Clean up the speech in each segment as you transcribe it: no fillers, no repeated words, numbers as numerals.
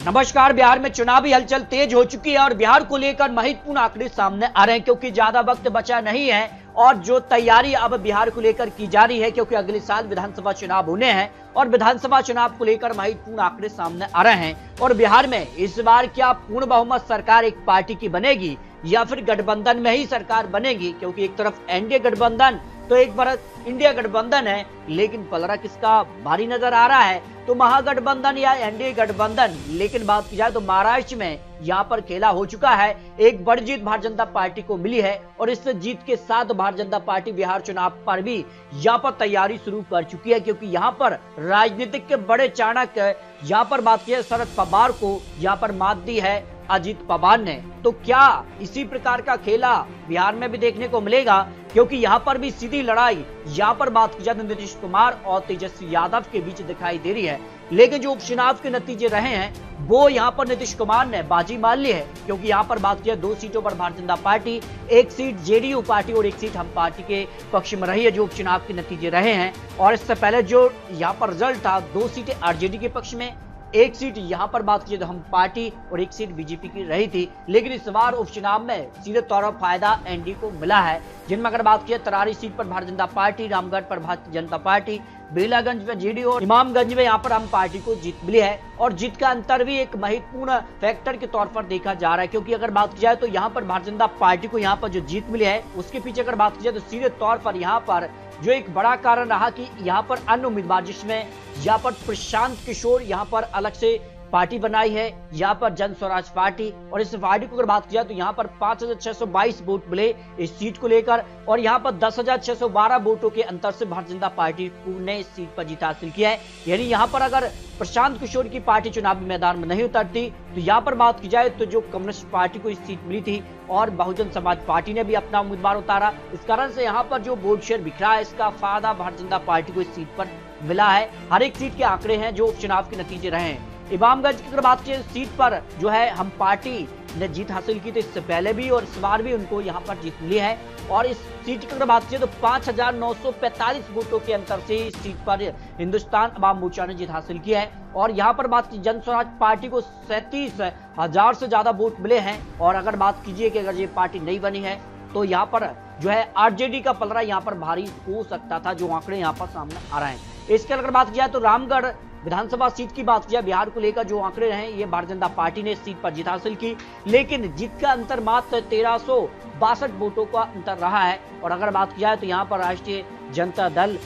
नमस्कार। बिहार में चुनावी हलचल तेज हो चुकी है और बिहार को लेकर महत्वपूर्ण आंकड़े सामने आ रहे हैं क्योंकि ज्यादा वक्त बचा नहीं है और जो तैयारी अब बिहार को लेकर की जा रही है क्योंकि अगले साल विधानसभा चुनाव होने हैं और विधानसभा चुनाव को लेकर महत्वपूर्ण आंकड़े सामने आ रहे हैं। और बिहार में इस बार क्या पूर्ण बहुमत सरकार एक पार्टी की बनेगी या फिर गठबंधन में ही सरकार बनेगी, क्योंकि एक तरफ एनडीए गठबंधन तो एक बार इंडिया गठबंधन है, लेकिन पलड़ा किसका भारी नजर आ रहा है तो महागठबंधन या एनडीए गठबंधन। लेकिन बात की जाए तो महाराष्ट्र में यहाँ पर खेला हो चुका है, एक बड़ी जीत भारतीय जनता पार्टी को मिली है और इस जीत के साथ भारतीय जनता पार्टी बिहार चुनाव पर भी यहाँ पर तैयारी शुरू कर चुकी है क्योंकि यहाँ पर राजनीतिक के बड़े चाणक्य यहाँ पर बात की है शरद पवार को यहाँ पर मात दी है अजित पवार ने। तो क्या इसी प्रकार का खेला बिहार में भी देखने को मिलेगा, क्योंकि यहाँ पर भी सीधी लड़ाई यहाँ पर बात की जाए तो नीतीश कुमार और तेजस्वी यादव के बीच दिखाई दे रही है। लेकिन जो उपचुनाव के नतीजे रहे हैं वो यहाँ पर नीतीश कुमार ने बाजी मार ली है क्योंकि यहाँ पर बात की जाए 2 सीटों पर Bharatiya Janata party, 1 seat JDU party और 1 सीट हम पार्टी के पक्ष में रही है जो उपचुनाव के नतीजे रहे हैं। और इससे पहले जो यहाँ पर रिजल्ट था 2 सीटें आरजेडी के पक्ष में, 1 सीट यहाँ पर बात की तो हम पार्टी और 1 सीट बीजेपी की रही थी। लेकिन इस बार उपचुनाव में सीधे तौर पर फायदा एनडीए को मिला है, जिनमें अगर बात की तरारी सीट पर भारतीय जनता पार्टी, रामगढ़ पर भारतीय जनता पार्टी, बेलागंज में जेडीयू और इमामगंज में यहाँ पर हम पार्टी को जीत मिली है। और जीत का अंतर भी एक महत्वपूर्ण फैक्टर के तौर पर देखा जा रहा है क्योंकि अगर बात की जाए तो यहाँ पर भारतीय जनता पार्टी को यहाँ पर जो जीत मिली है उसके पीछे अगर बात की जाए तो सीधे तौर पर यहाँ पर जो एक बड़ा कारण रहा कि यहाँ पर अन्य उम्मीदवार जिसमें यहाँ पर प्रशांत किशोर यहाँ पर अलग से पार्टी बनाई है, यहाँ पर जन स्वराज पार्टी, और इस पार्टी को अगर बात किया तो यहाँ पर 5,622 वोट मिले इस सीट को लेकर और यहाँ पर 10,612 वोटों के अंतर से भारतीय जनता पार्टी ने इस सीट पर जीत हासिल किया है। यानी यहाँ पर अगर प्रशांत किशोर की पार्टी चुनावी मैदान में नहीं उतरती तो यहाँ पर बात की जाए तो जो कम्युनिस्ट पार्टी को इस सीट मिली थी और बहुजन समाज पार्टी ने भी अपना उम्मीदवार उतारा। इस कारण से यहाँ पर जो वोट शेयर बिखरा है इसका फायदा भारतीय जनता पार्टी को इस सीट पर मिला है। हर एक सीट के आंकड़े हैं जो उपचुनाव के नतीजे रहे हैं। इमामगंज की अगर बात की सीट पर जो है हम पार्टी ने जीत हासिल की थी इससे पहले भी और इस बार भी उनको यहाँ पर जीत मिली है और इस सीट की अगर बात की तो 5,945 वोटों के अंतर से इस सीट पर हिंदुस्तान अवाम मोर्चा ने जीत हासिल की है। और यहाँ पर बात की जन स्वराज पार्टी को 37,000 से ज्यादा वोट मिले हैं। और अगर बात कीजिए कि अगर ये पार्टी नहीं बनी है तो यहाँ पर जो है आरजेडी का पलड़ा यहाँ पर भारी हो सकता था, जो आंकड़े यहाँ पर सामने आ रहे हैं। इसके अगर बात की जाए तो रामगढ़ विधानसभा सीट की बात किया बिहार को लेकर जो आंकड़े रहे ये भारतीय जनता पार्टी ने इस सीट पर जीत हासिल की, लेकिन जीत का अंतर मात्र 1362 वोटों का अंतर रहा है। और अगर बात की जाए तो यहाँ पर राष्ट्रीय जनता दल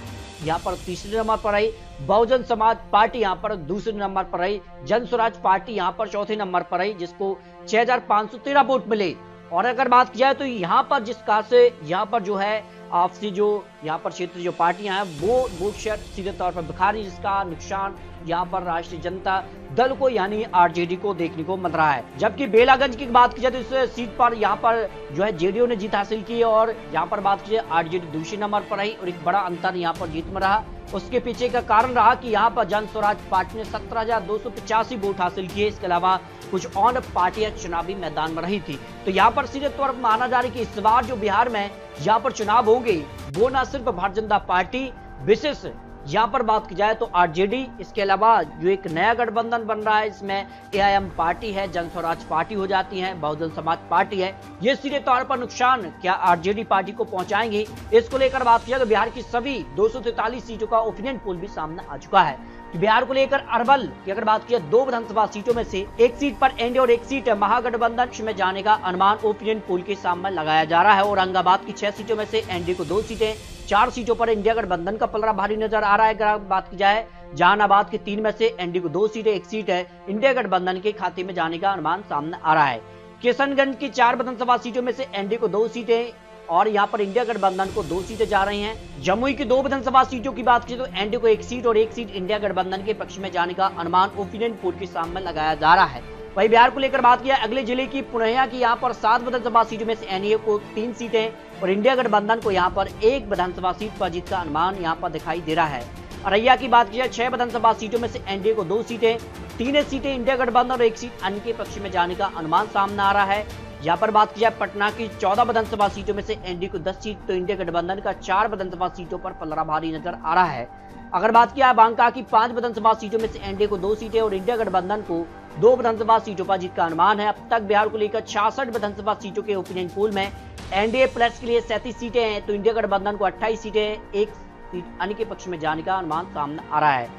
यहाँ पर तीसरे नंबर पर रही, बहुजन समाज पार्टी यहाँ पर दूसरे नंबर पर रही, जन स्वराज पार्टी यहाँ पर चौथे नंबर पर रही जिसको 6,513 वोट मिले। और अगर बात की जाए तो यहाँ पर जिस कार से यहाँ पर जो है आपसी जो यहाँ पर क्षेत्र जो पार्टियां हैं वो वोट शेयर सीधे तौर पर बिखारी, जिसका नुकसान यहाँ पर राष्ट्रीय जनता दल को यानी आरजेडी को देखने को मिल रहा है। जबकि बेलागंज की बात की जाए तो इस सीट पर यहाँ पर जो है जेडीयू ने जीत हासिल की और यहाँ पर बात की जाए आरजेडी दूसरे नंबर पर रही और एक बड़ा अंतर यहाँ पर जीत में रहा। उसके पीछे का कारण रहा कि यहाँ पर जन स्वराज पार्टी ने 17,285 वोट हासिल किए। इसके अलावा कुछ और पार्टियां चुनावी मैदान में रही थी। तो यहाँ पर सीधे तौर पर माना जा रहा है कि इस बार जो बिहार में यहाँ पर चुनाव होंगे वो न सिर्फ भारतीय जनता पार्टी विशेष यहाँ पर बात की जाए तो आरजेडी, इसके अलावा जो एक नया गठबंधन बन रहा है इसमें एआईएम पार्टी है, जन स्वराज पार्टी हो जाती है, बहुजन समाज पार्टी है, ये सीधे तौर पर नुकसान क्या आरजेडी पार्टी को पहुंचाएंगे। इसको लेकर बात किया तो बिहार की सभी 243 सीटों का ओपिनियन पोल भी सामने आ चुका है। तो बिहार को लेकर अरवल की अगर बात किया 2 विधानसभा सीटों में से 1 सीट पर एनडीए और 1 सीट महागठबंधन में जाने का अनुमान ओपिनियन पोल के सामने लगाया जा रहा है। औरंगाबाद की 6 सीटों में से एनडीए को 2 सीटें, 4 सीटों पर इंडिया गठबंधन का पलड़ा भारी नजर आ रहा है। अगर बात की जाए जहानाबाद की 3 में से एनडीए को 2 सीटें, 1 सीट है इंडिया गठबंधन के खाते में जाने का अनुमान सामने आ रहा है। किशनगंज की 4 विधानसभा सीटों में से एनडीए को 2 सीटें और यहाँ पर इंडिया गठबंधन को 2 सीटें जा रही हैं। जमुई की 2 विधानसभा सीटों की बात की तो एनडीए को 1 सीट और 1 सीट इंडिया गठबंधन के पक्ष में जाने का अनुमान ओपिनियन पोल के सामने लगाया जा रहा है। वही बिहार को लेकर बात किया अगले जिले की पूर्णिया की यहाँ पर 7 विधानसभा सीटों में से एनडीए को 3 सीटें और इंडिया गठबंधन को यहाँ पर 1 विधानसभा सीट पर जीत का अनुमान यहाँ पर दिखाई दे रहा है। अररिया की बात की जाए 6 विधानसभा सीटों में से एनडीए को 2 सीटें, 3 सीटें इंडिया गठबंधन और 1 सीट अन्य के पक्ष में जाने का अनुमान सामने आ रहा है। यहाँ पर बात की जाए पटना की 14 विधानसभा सीटों में से एनडीए को 10 सीट तो इंडिया गठबंधन का 4 विधानसभा सीटों पर पलड़ा भारी नजर आ रहा है। अगर बात किया बांका की 5 विधानसभा सीटों में से एनडीए को 2 सीटें और इंडिया गठबंधन को 2 विधानसभा सीटों पर जीत का अनुमान है। अब तक बिहार को लेकर 66 विधानसभा सीटों के ओपिनियन पोल में एनडीए प्लस के लिए 37 सीटें हैं, तो इंडिया गठबंधन को 28 सीटें, 1 सीट अन्य के पक्ष में जाने का अनुमान सामने आ रहा है।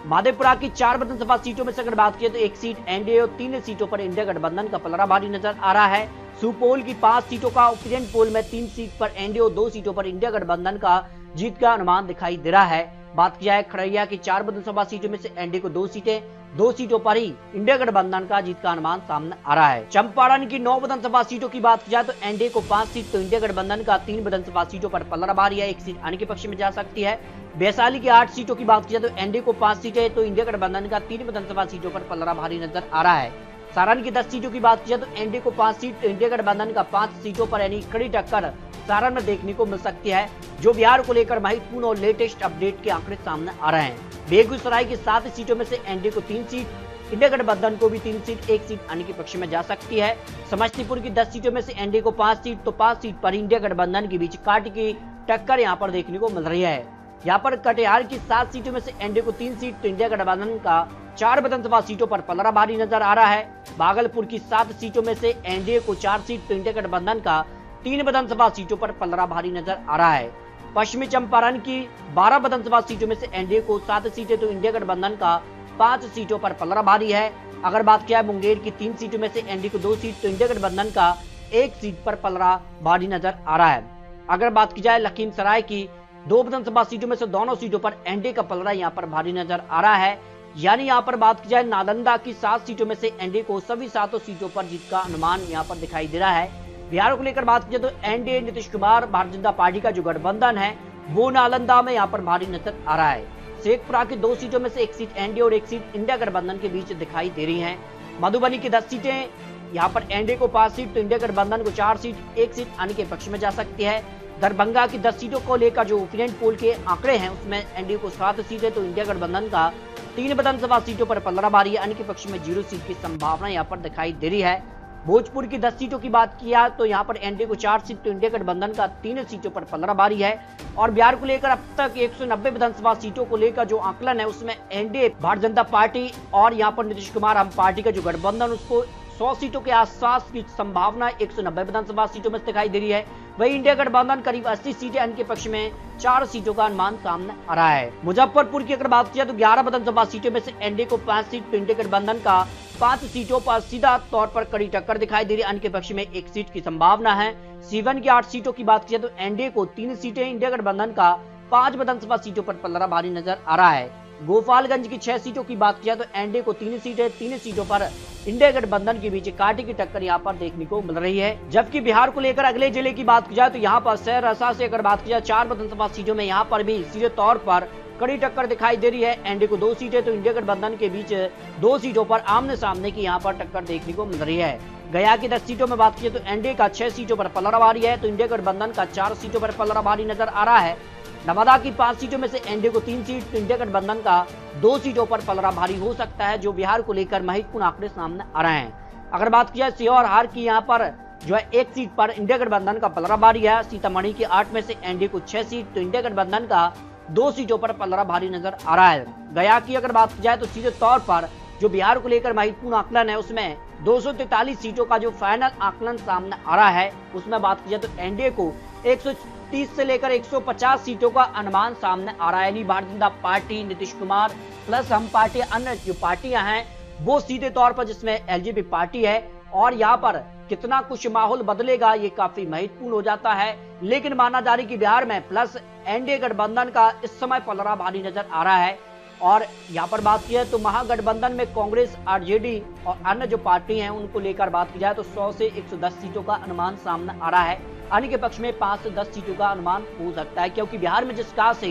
मधेपुरा की 4 विधानसभा सीटों में से अगर बात किए तो 1 सीट एनडीए और 3 सीटों पर इंडिया गठबंधन का पलड़ा भारी नजर आ रहा है। सुपौल की 5 सीटों का ओपिनियन पोल में 3 सीट पर एनडीए और 2 सीटों पर इंडिया गठबंधन का जीत का अनुमान दिखाई दे रहा है। बात की जाए खगड़िया की 4 विधानसभा सीटों में से एनडीए को 2 सीटें, 2 सीटों पर ही इंडिया गठबंधन का जीत का अनुमान सामने आ रहा है। चंपारण की 9 विधानसभा सीटों की बात की जाए तो एनडीए को 5 सीट, तो इंडिया गठबंधन का 3 विधानसभा सीटों पर पलड़ा भारी है, 1 सीट अन्य के पक्ष में जा सकती है। वैशाली की 8 सीटों की बात की जाए तो एनडीए को 5 सीटें, तो इंडिया गठबंधन का 3 विधानसभा सीटों पर पलड़ा भारी नजर आ रहा है। सारण की 10 सीटों की बात की जाए तो एनडीए को 5 सीट, तो इंडिया गठबंधन का 5 सीटों पर यानी कड़ी टक्कर सारण में देखने को मिल सकती है, जो बिहार को लेकर महत्वपूर्ण और लेटेस्ट अपडेट के आंकड़े सामने आ रहे हैं। बेगूसराय की 7 सीटों में से एनडीए को 3 सीट, इंडिया गठबंधन को भी 3 सीट, 1 सीट अन्य के पक्ष में जा सकती है। समस्तीपुर की 10 सीटों में से एनडीए को 5 सीट, तो 5 सीट पर इंडिया गठबंधन के बीच काट की टक्कर यहां पर देखने को मिल रही है। यहाँ पर कटिहार की 7 सीटों में से एनडीए को 3 सीट, तो इंडिया गठबंधन का 4 विधानसभा सीटों पर पलड़ा भारी नजर आ रहा है। भागलपुर की 7 सीटों में से एनडीए को 4 सीट, तो इंडिया गठबंधन का 3 विधानसभा सीटों पर पलड़ा भारी नजर आ रहा है। पश्चिमी चंपारण की 12 विधानसभा सीटों में से एनडीए को 7 सीटें, तो इंडिया गठबंधन का 5 सीटों पर पलड़ा भारी है। अगर बात किया मुंगेर की 3 सीटों में से एनडीए को 2 सीट, तो इंडिया गठबंधन का 1 सीट पर पलड़ा भारी नजर आ रहा है। अगर बात की जाए लखीमसराय की 2 विधानसभा सीटों में से दोनों सीटों पर एनडीए का पलड़ा यहाँ पर भारी नजर आ रहा है। यानी यहाँ पर बात की जाए नालंदा की 7 सीटों में से एनडीए को सभी 7 सीटों पर जीत का अनुमान यहाँ पर दिखाई दे रहा है। बिहार को लेकर बात की जाए तो एनडीए नीतीश कुमार भारतीय जनता पार्टी का जो गठबंधन है वो नालंदा में यहाँ पर भारी नजर आ रहा है। शेखपुरा की 2 सीटों में से 1 सीट एनडीए और 1 सीट इंडिया गठबंधन के बीच दिखाई दे रही है। मधुबनी की 10 सीटें, यहाँ पर एनडीए को 5 सीट, तो इंडिया गठबंधन को 4 सीट, 1 सीट अन्य के पक्ष में जा सकती है। दरभंगा की 10 सीटों को लेकर जो ओपिनियन पोल के आंकड़े हैं उसमें एनडीए को 7 सीटें, तो इंडिया गठबंधन का 3 विधानसभा सीटों पर पलड़ा भारी है, अन्य के पक्ष में 0 सीट की संभावना यहाँ पर दिखाई दे रही है। भोजपुर की 10 सीटों की बात किया तो यहाँ पर एनडीए को 4 सीट, तो इंडिया गठबंधन का 3 सीटों पर पलड़ा भारी है। और बिहार को लेकर अब तक 190 विधानसभा सीटों को लेकर जो आंकलन है उसमें एनडीए भारतीय जनता पार्टी और यहाँ पर नीतीश कुमार हम पार्टी का जो गठबंधन उसको 100 सीटों के आसपास की संभावना 190 विधानसभा सीटों में दिखाई दे रही है। वही इंडिया गठबंधन करीब 80 सीटें, अन्य के पक्ष में 4 सीटों का अनुमान सामने आ रहा है। मुजफ्फरपुर की अगर बात किया तो 11 विधानसभा सीटों में से एनडीए को 5 सीट, तो इंडिया गठबंधन का 5 सीटों पर सीधा तौर पर कड़ी टक्कर दिखाई दे रही है, अन्य के पक्ष में 1 सीट की संभावना है। सीवन की 8 सीटों की बात किया तो एनडीए को 3 सीटें, इंडिया गठबंधन का 5 विधानसभा सीटों पर पलड़ा भारी नजर आ रहा है। गोपालगंज की 6 सीटों की बात किया तो एनडीए को 3 सीटें, 3 सीटों पर इंडिया गठबंधन के बीच कांटे की टक्कर यहाँ पर देखने को मिल रही है। जबकि बिहार को लेकर अगले जिले की बात की जाए तो यहाँ पर सहरसा से अगर बात की जाए 4 विधानसभा सीटों में यहाँ पर भी सीधे तौर पर कड़ी टक्कर दिखाई दे रही है। एनडीए को 2 सीटें, तो इंडिया गठबंधन के बीच 2 सीटों पर आमने सामने की यहाँ पर टक्कर देखने को मिल रही है। गया की 10 सीटों में बात की तो एनडीए का 6 सीटों पर पलड़ा भारी है, तो इंडिया गठबंधन का 4 सीटों पर पलड़ा भारी नजर आ रहा है। नवादा की 5 सीटों में से एनडीए को 3 सीट, तो इंडिया गठबंधन का 2 सीटों पर पलड़ा भारी हो सकता है, जो बिहार को लेकर महत्वपूर्ण आंकड़े सामने आ रहे हैं। अगर बात की जाए सीहोर हार की, यहाँ पर जो है 1 सीट पर इंडिया गठबंधन का पलड़ा भारी है। सीतामढ़ी की 8 में से एनडीए को 6 सीट, तो इंडिया गठबंधन का 2 सीटों पर पलड़ा भारी नजर आ रहा है। गया की अगर बात की जाए तो सीधे तौर पर जो बिहार को लेकर महत्वपूर्ण आकलन है उसमें 243 सीटों का जो फाइनल आकलन सामने आ रहा है, उसमें बात की जाए तो एनडीए को 130 से लेकर 150 सीटों का अनुमान सामने आ रहा है। यानी भारतीय जनता पार्टी, नीतीश कुमार प्लस हम पार्टी, अन्य जो पार्टियां हैं वो सीधे तौर पर, जिसमें एलजेपी पार्टी है, और यहाँ पर कितना कुछ माहौल बदलेगा ये काफी महत्वपूर्ण हो जाता है। लेकिन माना जा रही कि बिहार में प्लस एनडीए गठबंधन का इस समय पलड़ा भारी नजर आ रहा है। और यहाँ पर बात की है तो महागठबंधन में कांग्रेस, आरजेडी और अन्य जो पार्टी हैं उनको लेकर बात की जाए तो 100 से 110 सीटों का अनुमान सामने आ रहा है। अन्य के पक्ष में 5 से 10 सीटों का अनुमान हो सकता है, क्योंकि बिहार में जिस कहा से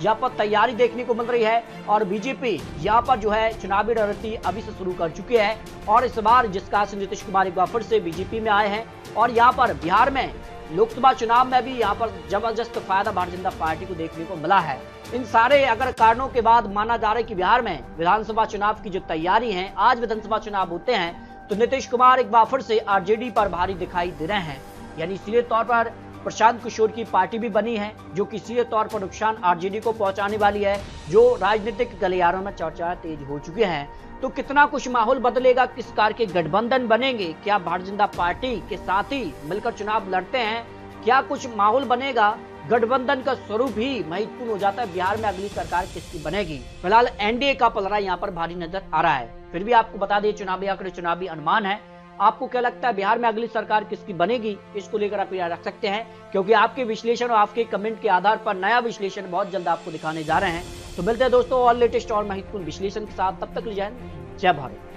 यहाँ पर तैयारी देखने को मिल रही है और बीजेपी यहाँ पर जो है चुनावी रणनीति अभी से शुरू कर चुकी है। और इस बार जिस कहा से नीतीश कुमार एक बार फिर से बीजेपी में आए हैं और यहाँ पर बिहार में लोकसभा चुनाव में भी यहाँ पर जबरदस्त फायदा भारतीय जनता पार्टी को देखने को मिला है। इन सारे अगर कारणों के बाद माना जा रहा है कि बिहार में विधानसभा चुनाव की जो तैयारी है, आज विधानसभा चुनाव होते हैं तो नीतीश कुमार एक बार फिर से आरजेडी पर भारी दिखाई दे रहे हैं। यानी सीधे तौर पर प्रशांत किशोर की पार्टी भी बनी है, जो कि सीधे तौर पर नुकसान आरजेडी को पहुंचाने वाली है, जो राजनीतिक गलियारों में चर्चा तेज हो चुके हैं। तो कितना कुछ माहौल बदलेगा, किस कार के गठबंधन बनेंगे, क्या भारतीय जनता पार्टी के साथ ही मिलकर चुनाव लड़ते हैं, क्या कुछ माहौल बनेगा, गठबंधन का स्वरूप ही महत्वपूर्ण हो जाता है। बिहार में अगली सरकार किसकी बनेगी, फिलहाल एनडीए का पलड़ा यहाँ पर भारी नजर आ रहा है। फिर भी आपको बता दें, चुनावी आंकड़े चुनावी अनुमान है। आपको क्या लगता है बिहार में अगली सरकार किसकी बनेगी, इसको लेकर आप रख सकते हैं, क्योंकि आपके विश्लेषण और आपके कमेंट के आधार पर नया विश्लेषण बहुत जल्द आपको दिखाने जा रहे हैं। तो मिलते हैं दोस्तों और लेटेस्ट और महत्वपूर्ण विश्लेषण के साथ, तब तक ले जाए जय भारत।